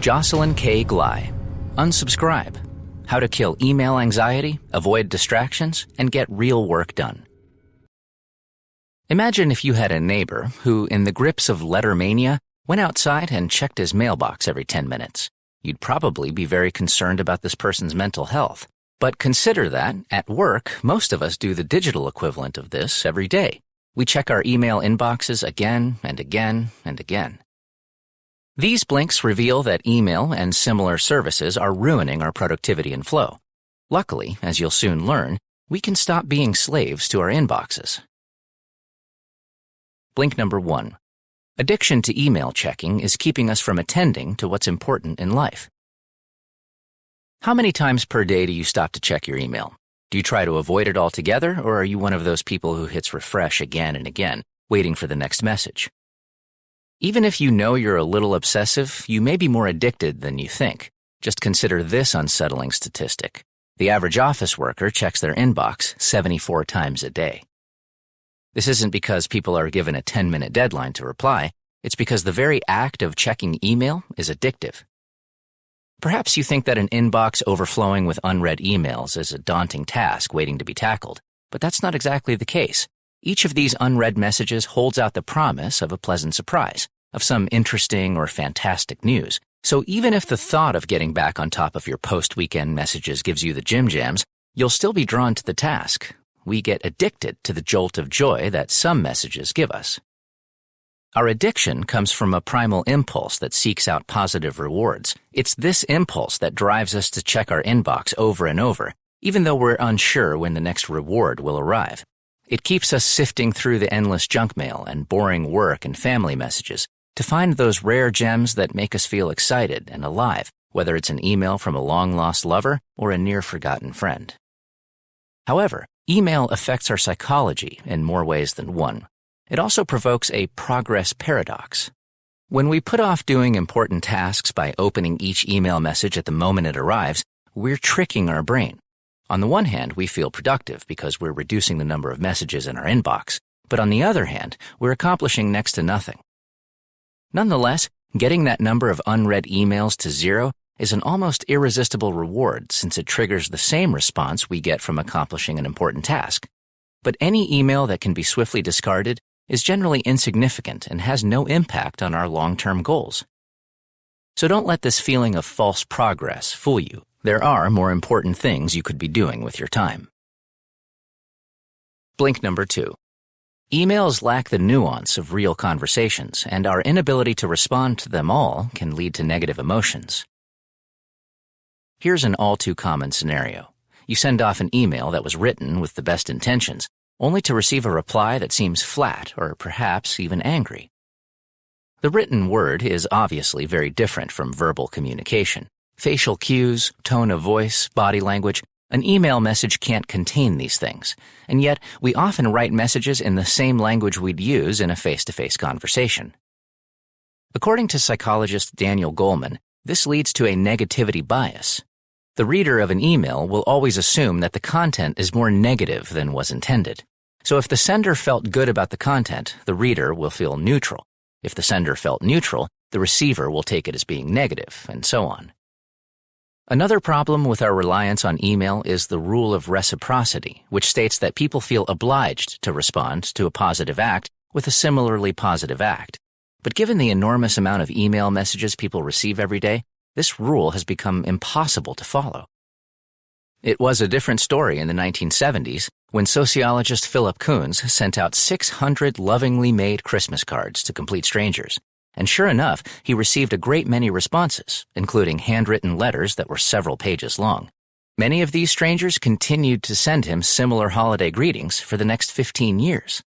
Jocelyn K. Glei. Unsubscribe. How to kill email anxiety, avoid distractions, and get real work done. Imagine if you had a neighbor who, in the grips of letter mania, went outside and checked his mailbox every 10 minutes. You'd probably be very concerned about this person's mental health. But consider that, at work, most of us do the digital equivalent of this every day. We check our email inboxes again and again and again. These blinks reveal that email and similar services are ruining our productivity and flow. Luckily, as you'll soon learn, we can stop being slaves to our inboxes. Blink number 1. Addiction to email checking is keeping us from attending to what's important in life. How many times per day do you stop to check your email? Do you try to avoid it altogether, or are you one of those people who hits refresh again and again, waiting for the next message? Even if you know you're a little obsessive, you may be more addicted than you think. Just consider this unsettling statistic. The average office worker checks their inbox 74 times a day. This isn't because people are given a 10-minute deadline to reply. It's because the very act of checking email is addictive. Perhaps you think that an inbox overflowing with unread emails is a daunting task waiting to be tackled, but that's not exactly the case. Each of these unread messages holds out the promise of a pleasant surprise, of some interesting or fantastic news. So even if the thought of getting back on top of your post-weekend messages gives you the jim jams, you'll still be drawn to the task. We get addicted to the jolt of joy that some messages give us. Our addiction comes from a primal impulse that seeks out positive rewards. It's this impulse that drives us to check our inbox over and over, even though we're unsure when the next reward will arrive. It keeps us sifting through the endless junk mail and boring work and family messages to find those rare gems that make us feel excited and alive, whether it's an email from a long-lost lover or a near-forgotten friend. However, email affects our psychology in more ways than one. It also provokes a progress paradox. When we put off doing important tasks by opening each email message at the moment it arrives, we're tricking our brain. On the one hand, we feel productive because we're reducing the number of messages in our inbox, but on the other hand, we're accomplishing next to nothing. Nonetheless, getting that number of unread emails to 0 is an almost irresistible reward since it triggers the same response we get from accomplishing an important task. But any email that can be swiftly discarded is generally insignificant and has no impact on our long-term goals. So don't let this feeling of false progress fool you. There are more important things you could be doing with your time. Blink number 2. Emails lack the nuance of real conversations, and our inability to respond to them all can lead to negative emotions. Here's an all-too-common scenario. You send off an email that was written with the best intentions, only to receive a reply that seems flat or perhaps even angry. The written word is obviously very different from verbal communication. Facial cues, tone of voice, body language, an email message can't contain these things, and yet we often write messages in the same language we'd use in a face-to-face conversation. According to psychologist Daniel Goleman, this leads to a negativity bias. The reader of an email will always assume that the content is more negative than was intended. So if the sender felt good about the content, the reader will feel neutral. If the sender felt neutral, the receiver will take it as being negative, and so on. Another problem with our reliance on email is the rule of reciprocity, which states that people feel obliged to respond to a positive act with a similarly positive act. But given the enormous amount of email messages people receive every day, this rule has become impossible to follow. It was a different story in the 1970s when sociologist Philip Koons sent out 600 lovingly made Christmas cards to complete strangers. And sure enough, he received a great many responses, including handwritten letters that were several pages long. Many of these strangers continued to send him similar holiday greetings for the next 15 years.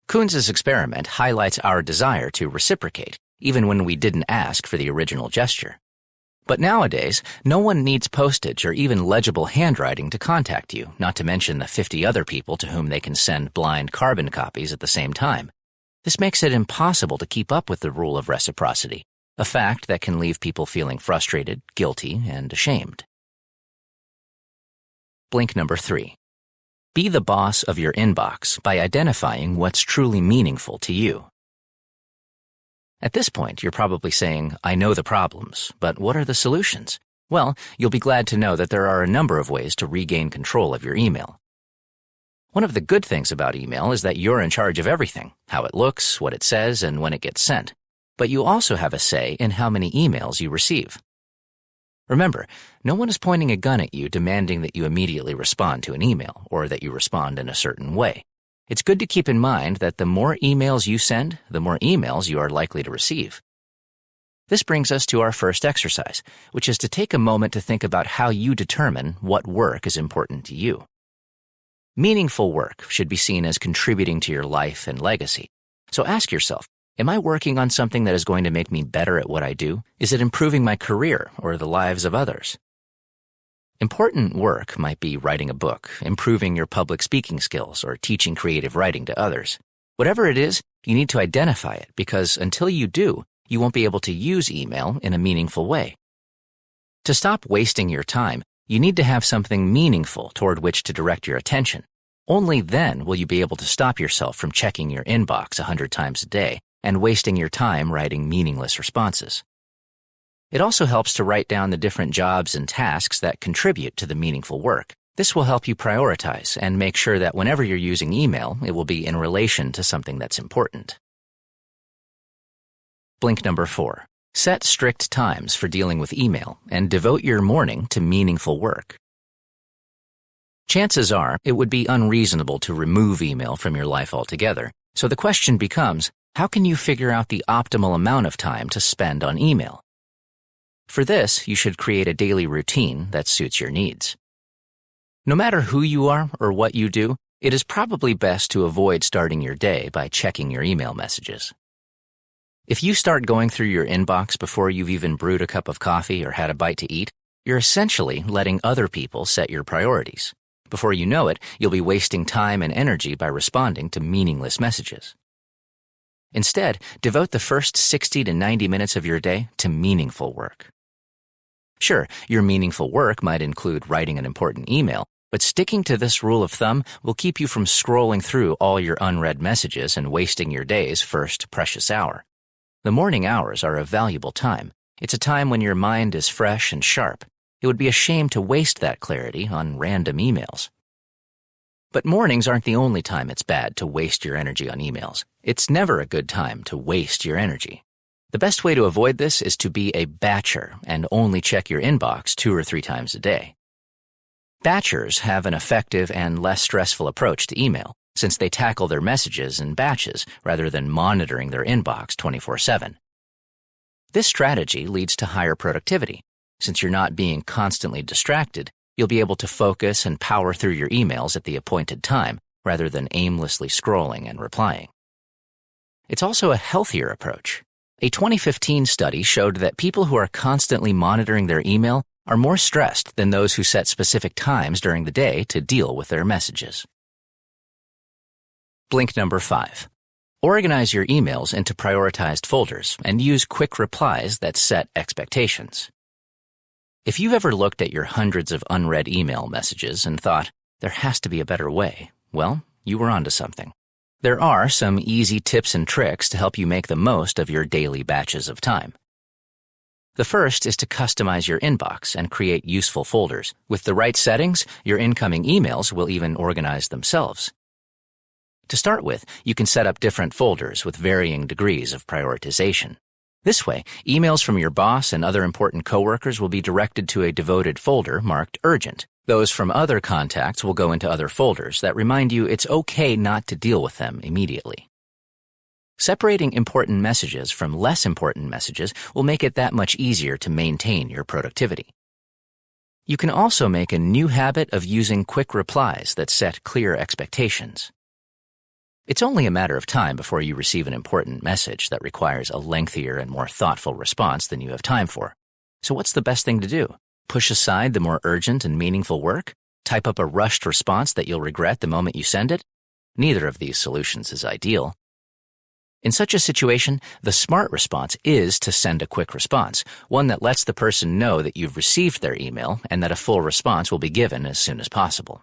Koons's experiment highlights our desire to reciprocate, even when we didn't ask for the original gesture. But nowadays, no one needs postage or even legible handwriting to contact you, not to mention the 50 other people to whom they can send blind carbon copies at the same time. This makes it impossible to keep up with the rule of reciprocity, a fact that can leave people feeling frustrated, guilty, and ashamed. Blink number 3. Be the boss of your inbox by identifying what's truly meaningful to you. At this point, you're probably saying, I know the problems, but what are the solutions? Well, you'll be glad to know that there are a number of ways to regain control of your email. One of the good things about email is that you're in charge of everything, how it looks, what it says, and when it gets sent. But you also have a say in how many emails you receive. Remember, no one is pointing a gun at you demanding that you immediately respond to an email or that you respond in a certain way. It's good to keep in mind that the more emails you send, the more emails you are likely to receive. This brings us to our first exercise, which is to take a moment to think about how you determine what work is important to you. Meaningful work should be seen as contributing to your life and legacy. So ask yourself, am I working on something that is going to make me better at what I do? Is it improving my career or the lives of others? Important work might be writing a book, improving your public speaking skills, or teaching creative writing to others. Whatever it is, you need to identify it because until you do, you won't be able to use email in a meaningful way. To stop wasting your time, you need to have something meaningful toward which to direct your attention. Only then will you be able to stop yourself from checking your inbox 100 times a day and wasting your time writing meaningless responses. It also helps to write down the different jobs and tasks that contribute to the meaningful work. This will help you prioritize and make sure that whenever you're using email, it will be in relation to something that's important. Blink number 4. Set strict times for dealing with email and devote your morning to meaningful work. Chances are it would be unreasonable to remove email from your life altogether, so the question becomes, how can you figure out the optimal amount of time to spend on email? For this, you should create a daily routine that suits your needs. No matter who you are or what you do, it is probably best to avoid starting your day by checking your email messages. If you start going through your inbox before you've even brewed a cup of coffee or had a bite to eat, you're essentially letting other people set your priorities. Before you know it, you'll be wasting time and energy by responding to meaningless messages. Instead, devote the first 60 to 90 minutes of your day to meaningful work. Sure, your meaningful work might include writing an important email, but sticking to this rule of thumb will keep you from scrolling through all your unread messages and wasting your day's first precious hour. The morning hours are a valuable time. It's a time when your mind is fresh and sharp. It would be a shame to waste that clarity on random emails. But mornings aren't the only time it's bad to waste your energy on emails. It's never a good time to waste your energy. The best way to avoid this is to be a batcher and only check your inbox 2 or 3 times a day. Batchers have an effective and less stressful approach to email, since they tackle their messages in batches rather than monitoring their inbox 24/7. This strategy leads to higher productivity. Since you're not being constantly distracted, you'll be able to focus and power through your emails at the appointed time rather than aimlessly scrolling and replying. It's also a healthier approach. A 2015 study showed that people who are constantly monitoring their email are more stressed than those who set specific times during the day to deal with their messages. Blink number 5. Organize your emails into prioritized folders and use quick replies that set expectations. If you've ever looked at your hundreds of unread email messages and thought, there has to be a better way, well, you were onto something. There are some easy tips and tricks to help you make the most of your daily batches of time. The first is to customize your inbox and create useful folders. With the right settings, your incoming emails will even organize themselves. To start with, you can set up different folders with varying degrees of prioritization. This way, emails from your boss and other important coworkers will be directed to a devoted folder marked urgent. Those from other contacts will go into other folders that remind you it's okay not to deal with them immediately. Separating important messages from less important messages will make it that much easier to maintain your productivity. You can also make a new habit of using quick replies that set clear expectations. It's only a matter of time before you receive an important message that requires a lengthier and more thoughtful response than you have time for. So what's the best thing to do? Push aside the more urgent and meaningful work? Type up a rushed response that you'll regret the moment you send it? Neither of these solutions is ideal. In such a situation, the smart response is to send a quick response, one that lets the person know that you've received their email and that a full response will be given as soon as possible.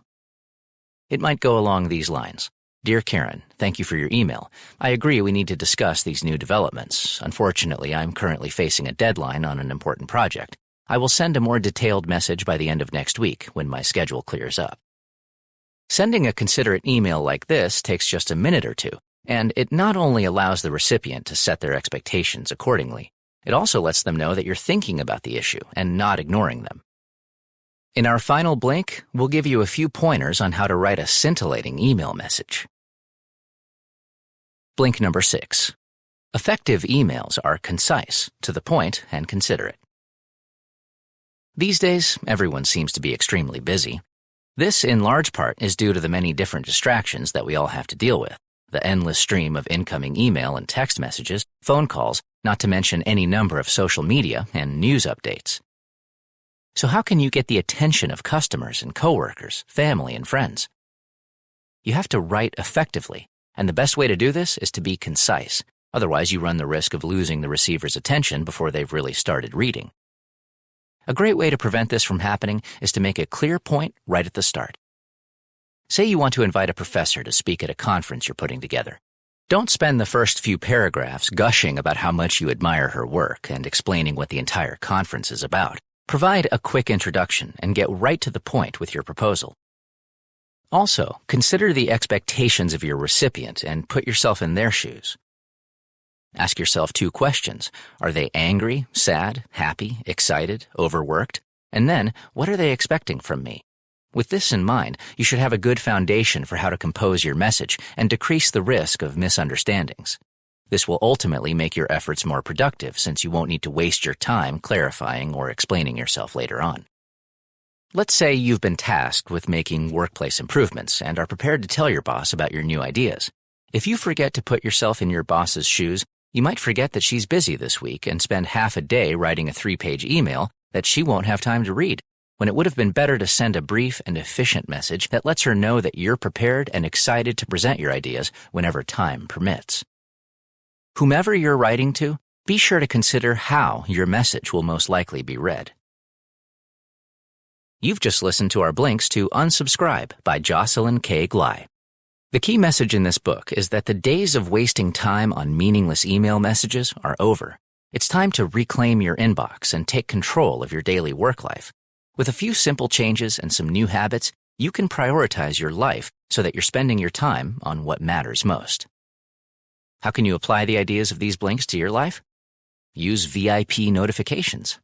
It might go along these lines. Dear Karen, thank you for your email. I agree we need to discuss these new developments. Unfortunately, I'm currently facing a deadline on an important project. I will send a more detailed message by the end of next week when my schedule clears up. Sending a considerate email like this takes just a minute or two, and it not only allows the recipient to set their expectations accordingly, it also lets them know that you're thinking about the issue and not ignoring them. In our final blink, we'll give you a few pointers on how to write a scintillating email message. Blink number 6. Effective emails are concise, to the point, and considerate. These days, everyone seems to be extremely busy. This, in large part, is due to the many different distractions that we all have to deal with, the endless stream of incoming email and text messages, phone calls, not to mention any number of social media and news updates. So how can you get the attention of customers and coworkers, family, and friends? You have to write effectively, and the best way to do this is to be concise. Otherwise, you run the risk of losing the receiver's attention before they've really started reading. A great way to prevent this from happening is to make a clear point right at the start. Say you want to invite a professor to speak at a conference you're putting together. Don't spend the first few paragraphs gushing about how much you admire her work and explaining what the entire conference is about. Provide a quick introduction and get right to the point with your proposal. Also, consider the expectations of your recipient and put yourself in their shoes. Ask yourself 2 questions. Are they angry, sad, happy, excited, overworked? And then, what are they expecting from me? With this in mind, you should have a good foundation for how to compose your message and decrease the risk of misunderstandings. This will ultimately make your efforts more productive since you won't need to waste your time clarifying or explaining yourself later on. Let's say you've been tasked with making workplace improvements and are prepared to tell your boss about your new ideas. If you forget to put yourself in your boss's shoes, you might forget that she's busy this week and spend half a day writing a 3-page email that she won't have time to read, when it would have been better to send a brief and efficient message that lets her know that you're prepared and excited to present your ideas whenever time permits. Whomever you're writing to, be sure to consider how your message will most likely be read. You've just listened to our blinks to Unsubscribe by Jocelyn K. Glei. The key message in this book is that the days of wasting time on meaningless email messages are over. It's time to reclaim your inbox and take control of your daily work life. With a few simple changes and some new habits, you can prioritize your life so that you're spending your time on what matters most. How can you apply the ideas of these blinks to your life? Use VIP notifications.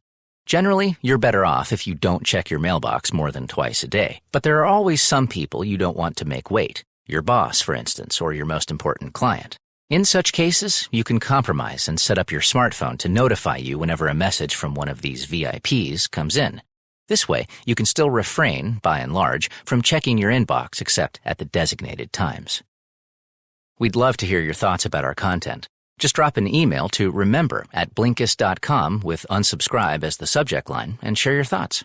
Generally, you're better off if you don't check your mailbox more than twice a day, but there are always some people you don't want to make wait. Your boss, for instance, or your most important client. In such cases, you can compromise and set up your smartphone to notify you whenever a message from one of these VIPs comes in. This way, you can still refrain, by and large, from checking your inbox except at the designated times. We'd love to hear your thoughts about our content. Just drop an email to remember@blinkist.com with unsubscribe as the subject line and share your thoughts.